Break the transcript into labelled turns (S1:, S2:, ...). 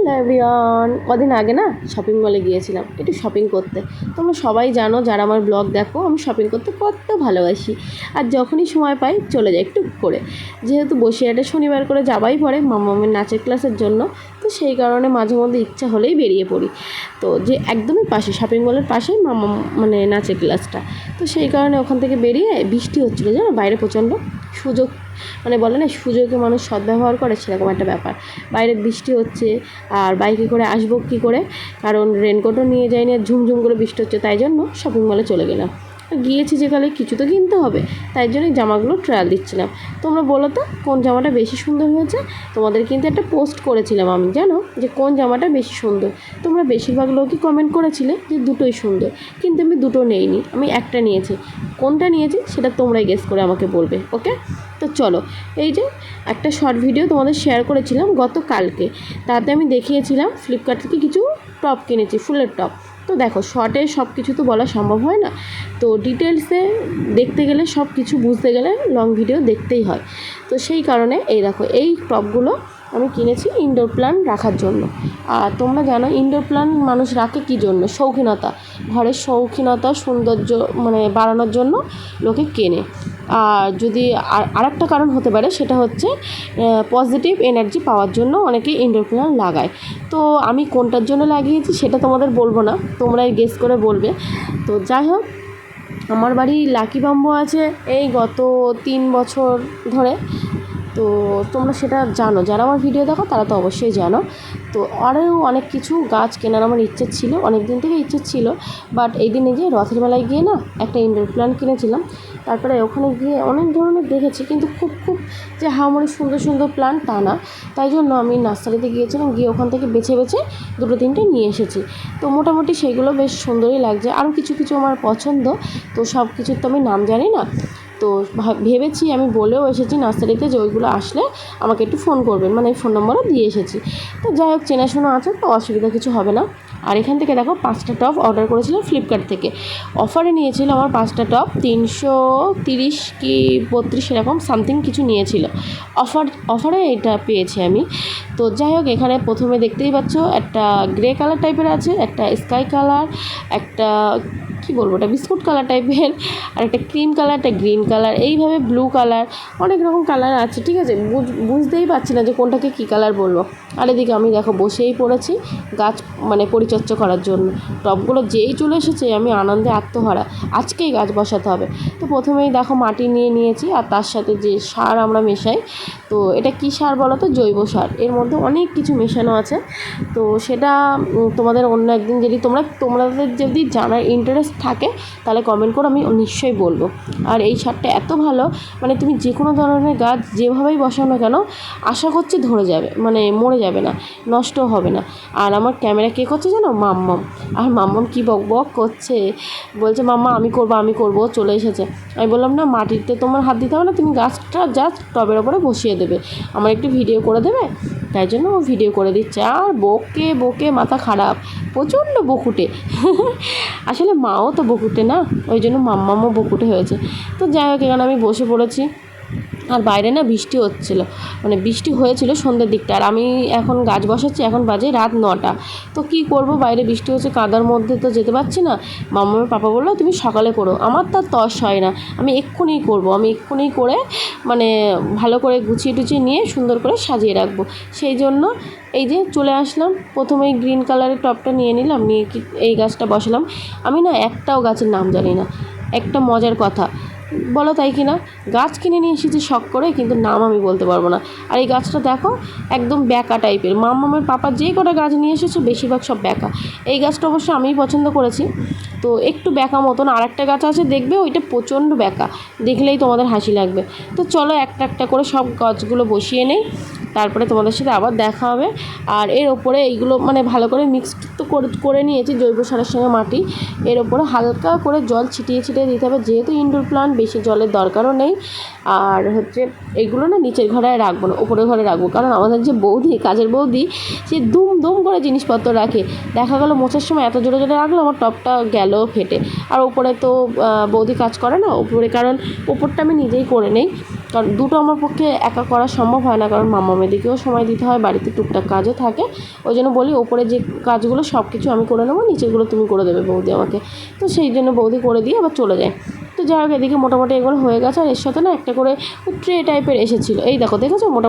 S1: Hello everyone, কদিন আগে না শপিং মলে গিয়েছিলাম একটু শপিং করতে। তোমরা সবাই জানো যারা আমার ব্লগ দেখো, আমি শপিং করতে কত ভালোবাসি। আর যখনই সময় পাই চলে যাই একটু করে, যেহেতু বসিরহাটে শনিবার করে যাবাই পড়ে মামামের নাচের ক্লাসের জন্য। তো সেই কারণে মাঝে মধ্যে ইচ্ছা হলেই বেরিয়ে পড়ি। তো যে একদমই পাশে শপিং মলের পাশেই মামা মানে নাচের ক্লাসটা। তো সেই কারণে ওখান থেকে বেরিয়ে বৃষ্টি হচ্ছিলো জানো, বাইরে প্রচণ্ড। সুযোগ মানে বলে না, সুযোগে মানুষ সদ্ব্যবহার করে, সেরকম একটা ব্যাপার। বাইরে বৃষ্টি হচ্ছে আর বাইকে করে আসবো কী করে, কারণ রেনকোটও নিয়ে যাইনি, আর ঝুমঝুম করে বৃষ্টি হচ্ছে, তাই জন্য শপিং মলে চলে গেলাম। গিয়েছি যেখানে কিছু তো কিনতে হবে, তাই জন্যই জামাগুলো ট্রায়াল দিচ্ছিলাম। তোমরা বলো তো কোন জামাটা বেশি সুন্দর হয়েছে। তোমাদের কিন্তু একটা পোস্ট করেছিলাম আমি, জানো যে কোন জামাটা বেশি সুন্দর। তোমরা বেশিরভাগ লোকই কমেন্ট করেছিলে যে দুটোই সুন্দর, কিন্তু আমি দুটো নেইনি, আমি একটা নিয়েছি। কোনটা নিয়েছি সেটা তোমরাই গেস করে আমাকে বলবে, ওকে? তো চলো, এই যে একটা শর্ট ভিডিও তোমাদের শেয়ার করেছিলাম গতকালকে, তাতে আমি দেখিয়েছিলাম ফ্লিপকার্ট থেকে কিছু টপ কিনেছি, ফুলের টপ। তো দেখো, শর্টে সব কিছু তো বলা সম্ভব হয় না, তো ডিটেলসে দেখতে গেলে, সব কিছু বুঝতে গেলে লং ভিডিও দেখতেই হয়। তো সেই কারণে এই দেখো, এই টপগুলো আমি কিনেছি ইনডোর প্ল্যান্ট রাখার জন্য। আর তোমরা জানো ইনডোর প্ল্যান্ট মানুষ রাখে কী জন্য? শৌখিনতা, ঘরের শৌখিনতা সৌন্দর্য মানে বাড়ানোর জন্য লোকে কেনে। আর যদি আরেকটা কারণ হতে পারে, সেটা হচ্ছে পজিটিভ এনার্জি পাওয়ার জন্য অনেকে ইনডোর প্ল্যান্ট লাগায়। তো আমি কোনটার জন্য লাগিয়েছি সেটা তোমাদের বলবো না, তোমরাই গেস করে বলবে। তো যাই হোক, আমার বাড়ি লাকি বাম্বু আছে এই গত 3 বছর ধরে। তো তোমরা সেটা জানো, যারা আমার ভিডিও দেখো তারা তো অবশ্যই জানো। তো আরও অনেক কিছু গাছ কেনার আমার ইচ্ছে ছিল, অনেক দিন থেকে ইচ্ছে ছিল। বাট এই দিনে যে রথের মেলায় গিয়ে না একটা ইনডোর প্ল্যান্ট কিনেছিলাম। তারপরে ওখানে গিয়ে অনেক ধরনের দেখেছি, কিন্তু খুব যে হামরি সুন্দর সুন্দর প্ল্যান্ট তা না। তাই জন্য আমি নার্সারিতে গিয়েছিলাম, গিয়ে ওখান থেকে বেছে বেছে 2-3টে নিয়ে এসেছি। তো মোটামুটি সেগুলো বেশ সুন্দরই লাগছে। আরও কিছু কিছু আমার পছন্দ, তো সব কিছুর তো আমি নাম জানি না। তো ভেবেছি, আমি বলেও এসেছি নার্সারিতে যে ওইগুলো আসলে আমাকে একটু ফোন করবেন, মানে এই ফোন নম্বরও দিয়ে এসেছি। তো যাই হোক, চেনাশোনা আছে তো অসুবিধা কিছু হবে না। আর এখান থেকে দেখো 5টা টপ অর্ডার করেছিলাম ফ্লিপকার্ট থেকে। অফারে নিয়েছিল আমার 5টা টপ 330 কি 32 এরকম সামথিং কিছু নিয়েছিল। অফারে এটা পেয়েছি আমি। তো যাই হোক, এখানে প্রথমে দেখতেই পাচ্ছ একটা গ্রে কালার টাইপের আছে, একটা স্কাই কালার, একটা কী বলবো, ওটা বিস্কুট কালার টাইপের, আর একটা ক্রিম কালার, একটা গ্রিন কালার, এইভাবে ব্লু কালার, অনেক রকম কালার আছে। ঠিক আছে, বুঝতেই পারছি না যে কোনটাকে কী কালার বলবো। আর এদিকে আমি দেখো বসেই পড়েছি গাছ মানে পরিচর্যা করার জন্য। টবগুলো যেই চলে এসেছে আমি আনন্দে আত্মহারা, আজকেই গাছ বসাতে হবে। তো প্রথমেই দেখো মাটি নিয়ে নিয়েছি, আর তার সাথে যে সার আমরা মেশাই, তো এটা কী সার বলো তো? জৈব সার। এর মধ্যে অনেক কিছু মেশানো আছে। তো সেটা তোমাদের অন্য একদিন যদি তোমাদের যদি জানার ইন্টারেস্ট থাকে তাহলে কমেন্ট করো, আমি নিশ্চয়ই বলবো। আর এই সারটা এত ভালো, মানে তুমি যে কোনো ধরনের গাছ যেভাবেই বসাও না কেন, আশা করছি ধরে যাবে, মানে মরে যাবে না, নষ্টও হবে না। আর আমার ক্যামেরা কে করছে জানো? মাম্মাম। আর মাম্মাম কী বক করছে, বলছে মাম্মা আমি করবো, চলে এসেছে। আমি বললাম না, মাটিতে তোমার হাত দিতে হবে না, তুমি গাছটা জাস্ট টবের ওপরে বসিয়ে দেবে, আমার একটু ভিডিও করে দেবে। তাই জন্য ও ভিডিও করে দিচ্ছে, আর বকে মাথা খারাপ, প্রচণ্ড বকুটে। আসলে মাও তো বকুটে না, ওই জন্য মাম্মামও বকুটে হয়েছে। তো যাই হোক, এখানে আমি বসে পড়েছি। আর বাইরে না বৃষ্টি হচ্ছিলো, মানে বৃষ্টি হয়েছিল সন্ধ্যের দিকটা। আর আমি এখন গাছ বসাচ্ছি, এখন বাজে রাত 9টা। তো কী করব, বাইরে বৃষ্টি হচ্ছে, কাদার মধ্যে তো যেতে পারছি না। মামার পাপা বললো তুমি সকালে করো, আমার তার তস হয় না, আমি এক্ষুনিই করবো, আমি এক্ষুনি করে মানে ভালো করে গুছিয়ে টুছিয়ে নিয়ে সুন্দর করে সাজিয়ে রাখবো। সেই জন্য এই যে চলে আসলাম, প্রথমেই গ্রিন কালারের টপটা নিয়ে নিলাম, নিয়ে এই গাছটা বসালাম। আমি না একটাও গাছের নাম জানি না, একটা মজার কথা বলো তাই কি না, গাছ কিনে নিয়ে এসেছি শখ করে, কিন্তু নাম আমি বলতে পারবো না। আর এই গাছটা দেখো একদম ব্যাকা টাইপের, মামার পাপা যে কটা গাছ নিয়ে এসেছে বেশিরভাগ সব ব্যাকা। এই গাছটা অবশ্য আমিই পছন্দ করেছি, তো একটু ব্যাকা মতন। আর একটা গাছ আছে দেখবে, ওইটা প্রচণ্ড ব্যাকা, দেখলেই তোমাদের হাসি লাগবে। তো চলো একটা একটা করে সব গাছগুলো বসিয়ে নেই, তারপরে তোমাদের সাথে আবার দেখা হবে। আর এর ওপরে এইগুলো মানে ভালো করে মিক্সড তো করে নিয়েছি জৈব সারের সঙ্গে মাটি। এর ওপরে হালকা করে জল ছিটিয়ে দিতে হবে, যেহেতু ইনডোর প্ল্যান্ট বেশি জলের দরকারও নেই। আর হচ্ছে এইগুলো না নিচের ঘরে রাখবো না, উপরের ঘরে রাখবো, কারণ আমাদের যে বৌদি, কাজের বৌদি, সে দুম করে জিনিসপত্র রাখে। দেখা গেলো মোছার সময় এত জোরে রাখলো, আমার টপটা গেল ফেটে। আর ওপরে তো বৌদি কাজ করে না উপরে, কারণ ওপরটা আমি নিজেই করে নেই। কারণ দুটো আমার পক্ষে একা করা সম্ভব হয় না, কারণ মামামেদিকেও সময় দিতে হয়, বাড়িতে টুকটাক কাজও থাকে। ওই জন্য বলি ওপরে যে কাজগুলো সব কিছু আমি করে নেবো, নিচেগুলো তুমি করে দেবে বৌদি আমাকে। তো সেই জন্য বৌদি করে দিয়ে আবার চলে যায়। তো যাই হোক, এদিকে মোটামুটি এগুলো হয়ে গেছে। আর এর সাথে না একটা করে ট্রে টাইপের এসেছিলো, এই দেখো দেখেছো মোটামুটি